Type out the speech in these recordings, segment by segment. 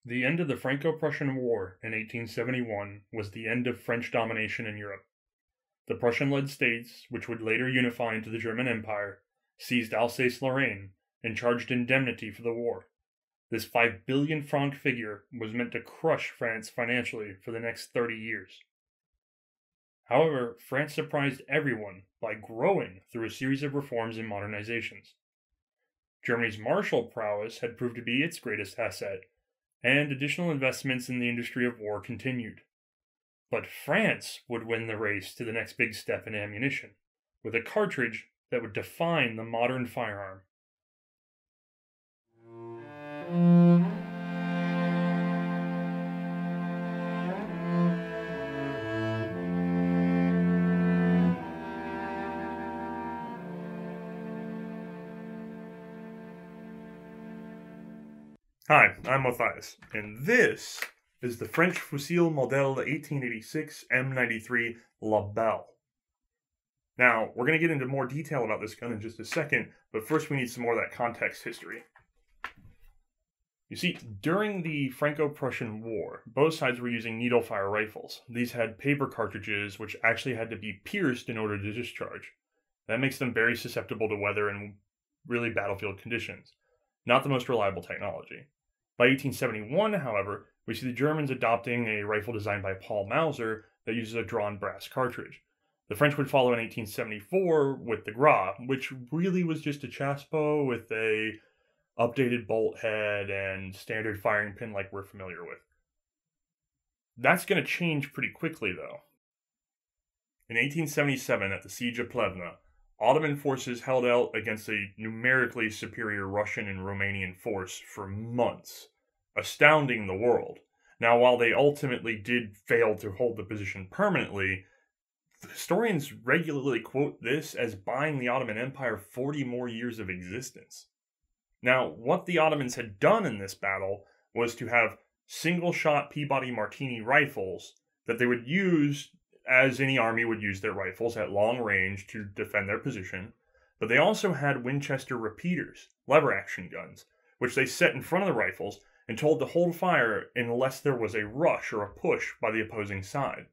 The end of the Franco-Prussian War in 1871 was the end of French domination in Europe. The Prussian-led states, which would later unify into the German Empire, seized Alsace-Lorraine and charged indemnity for the war. This 5 billion franc figure was meant to crush France financially for the next 30 years. However, France surprised everyone by growing through a series of reforms and modernizations. Germany's martial prowess had proved to be its greatest asset, and additional investments in the industry of war continued. But France would win the race to the next big step in ammunition, with a cartridge that would define the modern firearm. Hi, I'm Othais, and this is the French Fusil Modèle 1886 M93 Lebel. Now, we're going to get into more detail about this gun in just a second, but first we need some more of that context history. You see, during the Franco-Prussian War, both sides were using needle-fire rifles. These had paper cartridges which actually had to be pierced in order to discharge. That makes them very susceptible to weather and really battlefield conditions. Not the most reliable technology. By 1871, however, we see the Germans adopting a rifle designed by Paul Mauser that uses a drawn brass cartridge. The French would follow in 1874 with the Gras, which really was just a chassepots with a updated bolt head and standard firing pin like we're familiar with. That's going to change pretty quickly, though. In 1877, at the Siege of Plevna, Ottoman forces held out against a numerically superior Russian and Romanian force for months, astounding the world. Now, while they ultimately did fail to hold the position permanently, historians regularly quote this as buying the Ottoman Empire 40 more years of existence. Now, what the Ottomans had done in this battle was to have single-shot Peabody Martini rifles that they would use as any army would use their rifles at long range to defend their position, but they also had Winchester repeaters, lever-action guns, which they set in front of the rifles and told to hold fire unless there was a rush or a push by the opposing side.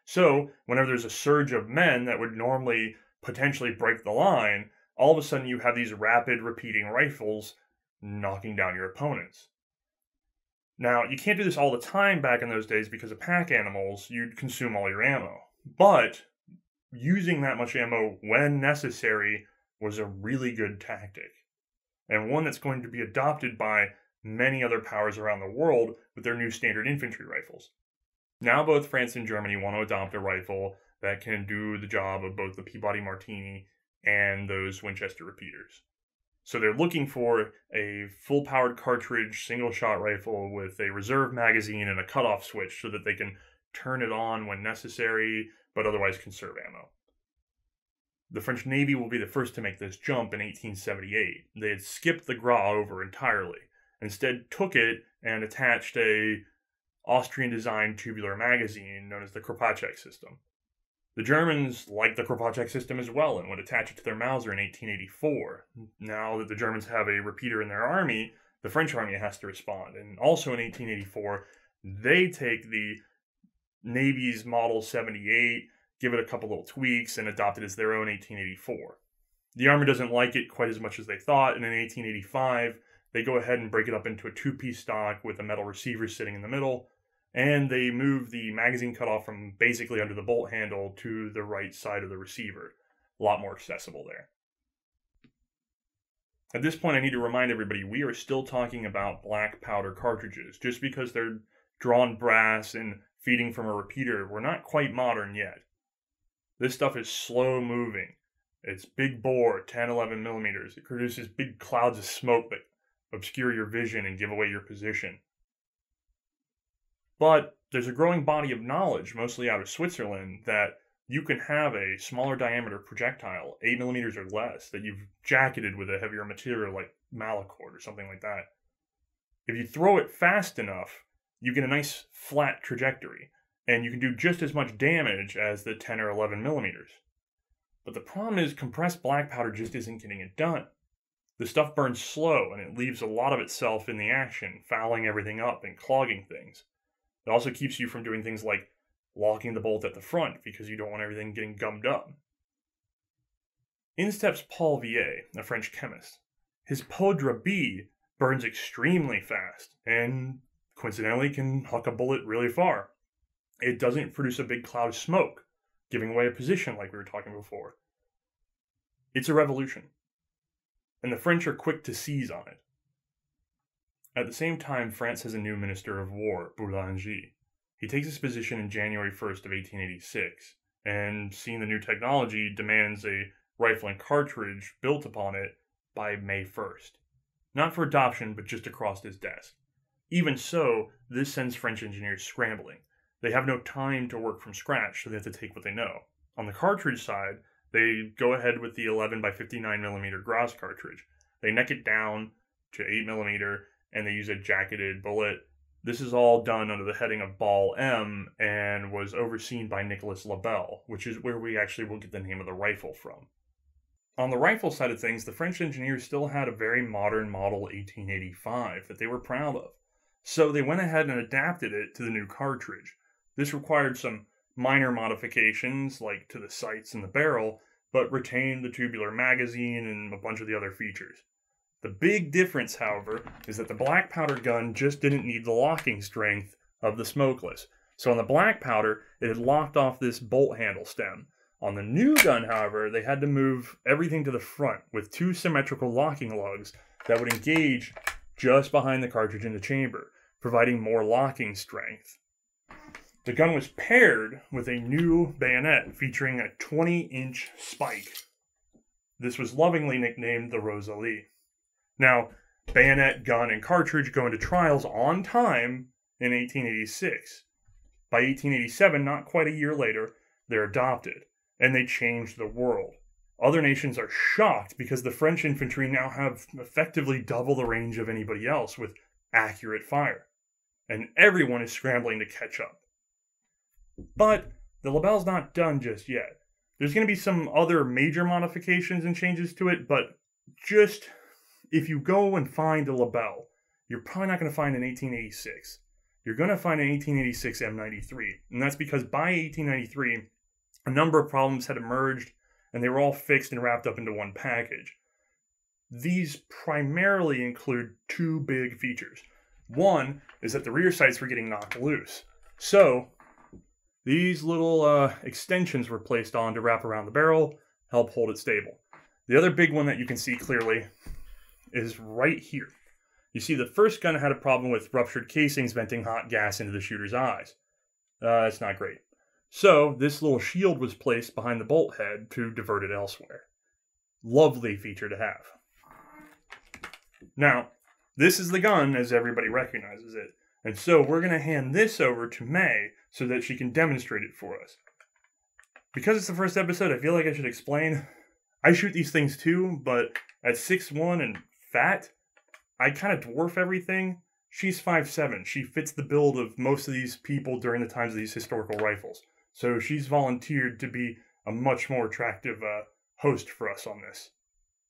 So, whenever there's a surge of men that would normally potentially break the line, all of a sudden you have these rapid repeating rifles knocking down your opponents. Now, you can't do this all the time back in those days because of pack animals, you'd consume all your ammo. But using that much ammo when necessary was a really good tactic, and one that's going to be adopted by many other powers around the world with their new standard infantry rifles. Now both France and Germany want to adopt a rifle that can do the job of both the Peabody Martini and those Winchester repeaters. So they're looking for a full-powered cartridge, single-shot rifle with a reserve magazine and a cutoff switch so that they can turn it on when necessary, but otherwise conserve ammo. The French Navy will be the first to make this jump in 1878. They had skipped the Gras over entirely. Instead took it and attached a Austrian-designed tubular magazine known as the Kropatschek system. The Germans liked the Kropatschek system as well and would attach it to their Mauser in 1884. Now that the Germans have a repeater in their army, the French army has to respond. And also in 1884, they take the Navy's Model 78, give it a couple little tweaks, and adopt it as their own 1884. The Army doesn't like it quite as much as they thought, and in 1885, they go ahead and break it up into a two-piece stock with a metal receiver sitting in the middle, and they move the magazine cutoff from basically under the bolt handle to the right side of the receiver. A lot more accessible there. At this point, I need to remind everybody, we are still talking about black powder cartridges. Just because they're drawn brass and feeding from a repeater, we're not quite modern yet. This stuff is slow moving. It's big bore, 10, 11 millimeters. It produces big clouds of smoke that obscure your vision and give away your position. But there's a growing body of knowledge, mostly out of Switzerland, that you can have a smaller diameter projectile, 8 millimeters or less, that you've jacketed with a heavier material like malacord or something like that. If you throw it fast enough, you get a nice flat trajectory, and you can do just as much damage as the 10 or 11 millimeters. But the problem is compressed black powder just isn't getting it done. The stuff burns slow, and it leaves a lot of itself in the action, fouling everything up and clogging things. It also keeps you from doing things like locking the bolt at the front because you don't want everything getting gummed up. In steps Paul Vier, a French chemist. His Poudre B burns extremely fast, and coincidentally can huck a bullet really far. It doesn't produce a big cloud of smoke, giving away a position like we were talking before. It's a revolution, and the French are quick to seize on it. At the same time, France has a new Minister of War, Boulanger. He takes his position in January 1st of 1886, and seeing the new technology, demands a rifle and cartridge built upon it by May 1st. Not for adoption, but just across his desk. Even so, this sends French engineers scrambling. They have no time to work from scratch, so they have to take what they know. On the cartridge side, they go ahead with the 11 by 59mm Gras cartridge. They neck it down to 8mm, and they use a jacketed bullet. This is all done under the heading of Ball M, and was overseen by Nicolas Lebel, which is where we actually will get the name of the rifle from. On the rifle side of things, the French engineers still had a very modern model 1885 that they were proud of. So they went ahead and adapted it to the new cartridge. This required some minor modifications, like to the sights and the barrel, but retained the tubular magazine and a bunch of the other features. The big difference, however, is that the black powder gun just didn't need the locking strength of the smokeless. So on the black powder, it had locked off this bolt handle stem. On the new gun, however, they had to move everything to the front with two symmetrical locking lugs that would engage just behind the cartridge in the chamber, providing more locking strength. The gun was paired with a new bayonet featuring a 20-inch spike. This was lovingly nicknamed the Rosalie. Now, bayonet, gun, and cartridge go into trials on time in 1886. By 1887, not quite a year later, they're adopted, and they change the world. Other nations are shocked because the French infantry now have effectively double the range of anybody else with accurate fire, and everyone is scrambling to catch up. But the Lebel's not done just yet. There's going to be some other major modifications and changes to it, but just if you go and find a Lebel, you're probably not going to find an 1886. You're going to find an 1886 M93, and that's because by 1893, a number of problems had emerged, and they were all fixed and wrapped up into one package. These primarily include two big features. One is that the rear sights were getting knocked loose. So, these little extensions were placed on to wrap around the barrel, help hold it stable. The other big one that you can see clearly is right here. You see, the first gun had a problem with ruptured casings venting hot gas into the shooter's eyes. That's not great. So, this little shield was placed behind the bolt head to divert it elsewhere. Lovely feature to have. Now, this is the gun as everybody recognizes it. And so we're going to hand this over to Mae so that she can demonstrate it for us. Because it's the first episode, I feel like I should explain. I shoot these things too, but at 6'1" and fat, I kind of dwarf everything. She's 5'7". She fits the build of most of these people during the times of these historical rifles. So she's volunteered to be a much more attractive host for us on this.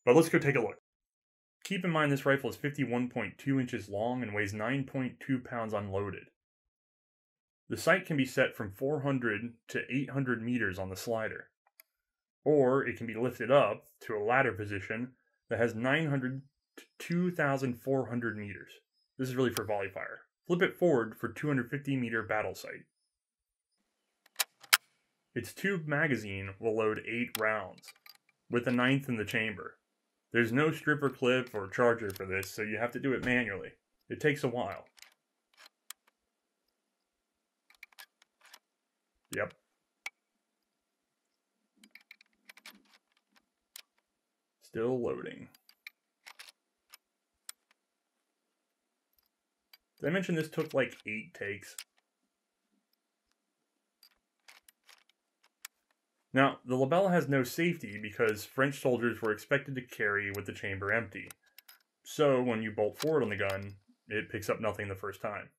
But let's go take a look. Keep in mind this rifle is 51.2 inches long and weighs 9.2 pounds unloaded. The sight can be set from 400 to 800 meters on the slider. Or it can be lifted up to a ladder position that has 900 to 2,400 meters. This is really for volley fire. Flip it forward for 250 meter battle sight. Its tube magazine will load 8 rounds, with a 9th in the chamber. There's no stripper clip or charger for this, so you have to do it manually. It takes a while. Yep. Still loading. Did I mention this took like 8 takes? Now, the Lebel has no safety because French soldiers were expected to carry with the chamber empty. So, when you bolt forward on the gun, it picks up nothing the first time.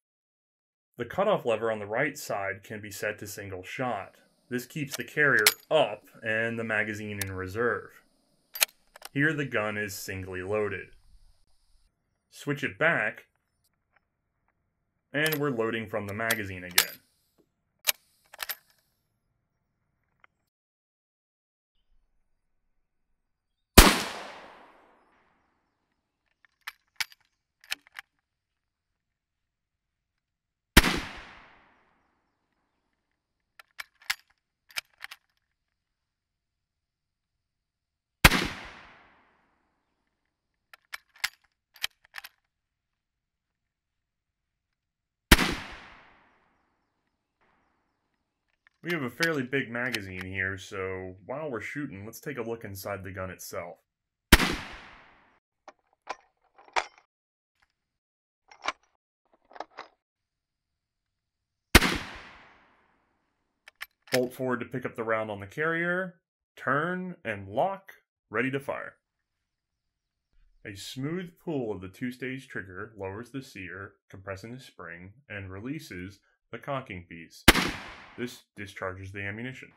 The cutoff lever on the right side can be set to single shot. This keeps the carrier up and the magazine in reserve. Here the gun is singly loaded. Switch it back, and we're loading from the magazine again. We have a fairly big magazine here, so while we're shooting, let's take a look inside the gun itself. Bolt forward to pick up the round on the carrier, turn, and lock, ready to fire. A smooth pull of the two-stage trigger lowers the sear, compressing the spring, and releases the cocking piece. This discharges the ammunition.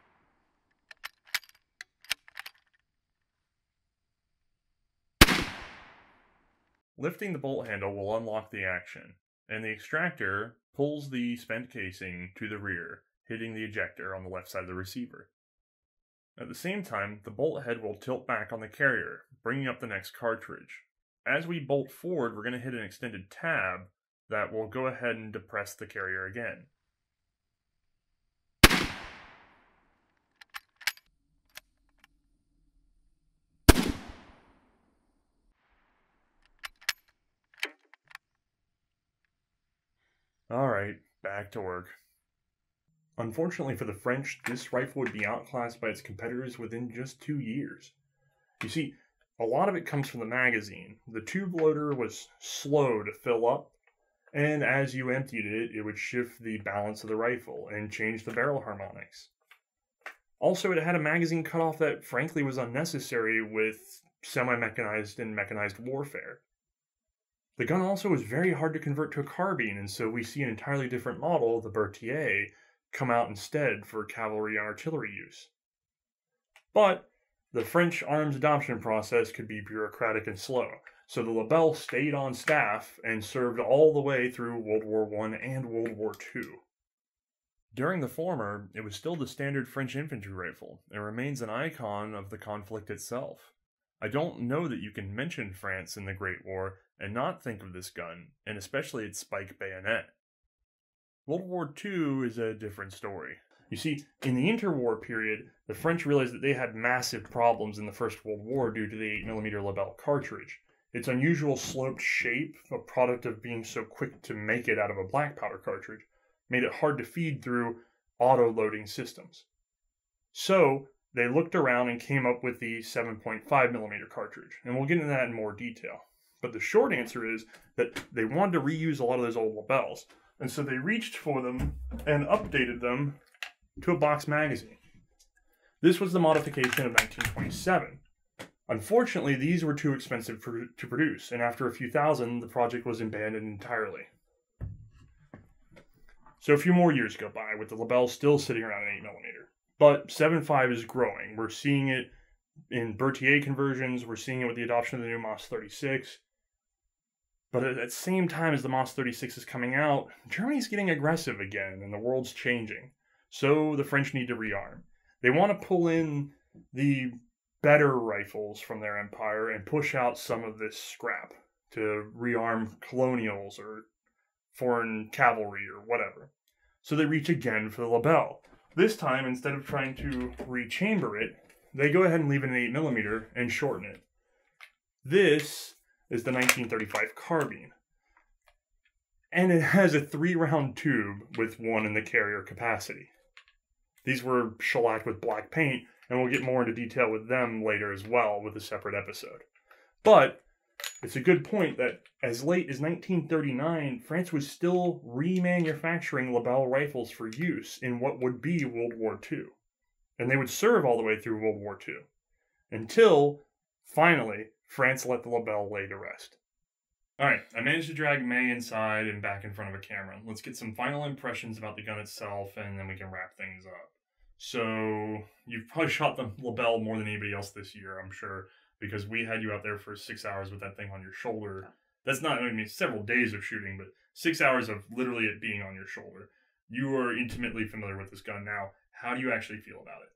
Lifting the bolt handle will unlock the action, and the extractor pulls the spent casing to the rear, hitting the ejector on the left side of the receiver. At the same time, the bolt head will tilt back on the carrier, bringing up the next cartridge. As we bolt forward, we're going to hit an extended tab that will go ahead and depress the carrier again. Alright, back to work. Unfortunately for the French, this rifle would be outclassed by its competitors within just 2 years. You see, a lot of it comes from the magazine. The tube loader was slow to fill up, and as you emptied it, it would shift the balance of the rifle and change the barrel harmonics. Also, it had a magazine cutoff that frankly was unnecessary with semi-mechanized and mechanized warfare. The gun also was very hard to convert to a carbine, and so we see an entirely different model, the Berthier, come out instead for cavalry and artillery use. But the French arms adoption process could be bureaucratic and slow, so the Lebel stayed on staff and served all the way through World War I and World War II. During the former, it was still the standard French infantry rifle and remains an icon of the conflict itself. I don't know that you can mention France in the Great War and not think of this gun, and especially its spike bayonet. World War II is a different story. You see, in the interwar period, the French realized that they had massive problems in the First World War due to the 8mm Lebel cartridge. Its unusual sloped shape, a product of being so quick to make it out of a black powder cartridge, made it hard to feed through auto-loading systems. So, they looked around and came up with the 7.5mm cartridge, and we'll get into that in more detail. But the short answer is that they wanted to reuse a lot of those old Lebels, and so they reached for them and updated them to a box magazine. This was the modification of 1927. Unfortunately, these were too expensive to produce, and after a few thousand, the project was abandoned entirely. So a few more years go by, with the Lebel still sitting around an 8mm. But 7.5 is growing. We're seeing it in Berthier conversions. We're seeing it with the adoption of the new MOS 36. But at the same time as the MOS 36 is coming out, Germany's getting aggressive again, and the world's changing. So the French need to rearm. They want to pull in the better rifles from their empire and push out some of this scrap to rearm colonials or foreign cavalry or whatever. So they reach again for the Lebel. This time, instead of trying to rechamber it, they go ahead and leave it an 8mm and shorten it. This is the 1935 carbine. And it has a 3-round tube with 1 in the carrier capacity. These were shellacked with black paint, and we'll get more into detail with them later as well with a separate episode. But it's a good point that as late as 1939, France was still remanufacturing Lebel rifles for use in what would be World War II. And they would serve all the way through World War II. Until, finally, France let the Lebel lay to rest. Alright, I managed to drag Mae inside and back in front of a camera. Let's get some final impressions about the gun itself, and then we can wrap things up. So, you've probably shot the Lebel more than anybody else this year, I'm sure. because we had you out there for 6 hours with that thing on your shoulder. Yeah. That's not, I mean, several days of shooting, but 6 hours of literally it being on your shoulder. You are intimately familiar with this gun now. How do you actually feel about it?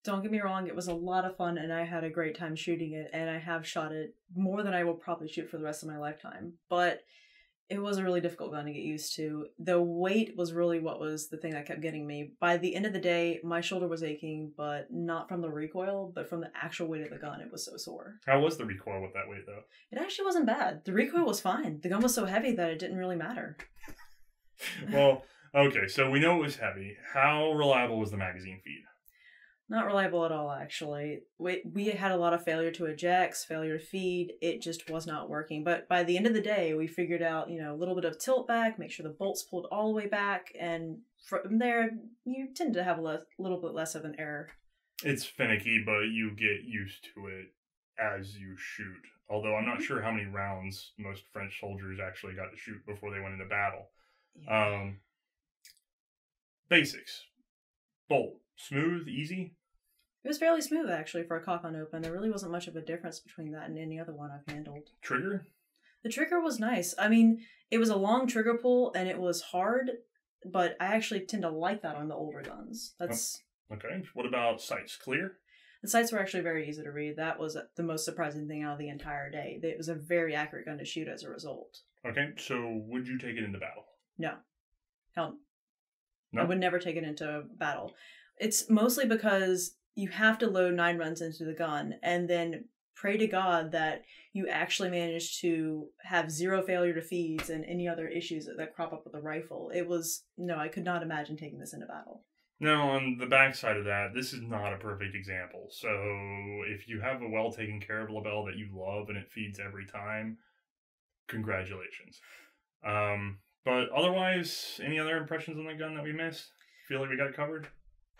Don't get me wrong, it was a lot of fun and I had a great time shooting it, and I have shot it more than I will probably shoot for the rest of my lifetime. But it was a really difficult gun to get used to. The weight was really what was the thing that kept getting me. By the end of the day, my shoulder was aching, but not from the recoil, but from the actual weight of the gun. It was so sore. How was the recoil with that weight, though? It actually wasn't bad. The recoil was fine. The gun was so heavy that it didn't really matter. Well, okay, so we know it was heavy. How reliable was the magazine feed? Not reliable at all, actually. We had a lot of failure to ejects, failure to feed. It just was not working. But by the end of the day, we figured out, a little bit of tilt back, make sure the bolts pulled all the way back, and from there, you tend to have a little bit less of an error. It's finicky, but you get used to it as you shoot. Although I'm not sure how many rounds most French soldiers actually got to shoot before they went into battle. Yeah. Basics. Bolt. Smooth, easy? It was fairly smooth, actually, for a cock on open. There really wasn't much of a difference between that and any other one I've handled. Trigger? The trigger was nice. I mean, it was a long trigger pull, and it was hard, but I actually tend to like that on the older guns. That's okay. What about sights? Clear? The sights were actually very easy to read. That was the most surprising thing out of the entire day. It was a very accurate gun to shoot as a result. Okay, so would you take it into battle? No. Hell no. I would never take it into battle. It's mostly because you have to load 9 runs into the gun and then pray to God that you actually manage to have 0 failure to feeds and any other issues that crop up with the rifle. I could not imagine taking this into battle. Now, on the backside of that, this is not a perfect example. So if you have a well taken care of Lebel that you love and it feeds every time, congratulations. But otherwise, any other impressions on the gun that we missed? Feel like we got it covered?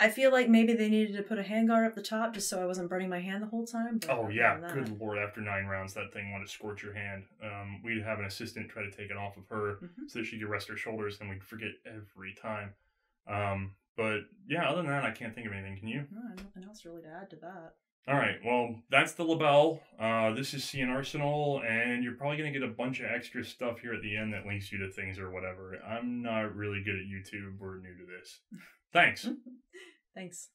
I feel like maybe they needed to put a handguard up the top just so I wasn't burning my hand the whole time. Oh, yeah. Good Lord. After 9 rounds, that thing wanted to scorch your hand. We'd have an assistant try to take it off of her so that she could rest her shoulders, and we'd forget every time. But, yeah, other than that, I can't think of anything. Can you? No, I have nothing else really to add to that. All right. Well, that's the Lebel. This is C&Rsenal, and you're probably going to get a bunch of extra stuff here at the end that links you to things or whatever. I'm not really good at YouTube. We're new to this. Thanks. Thanks.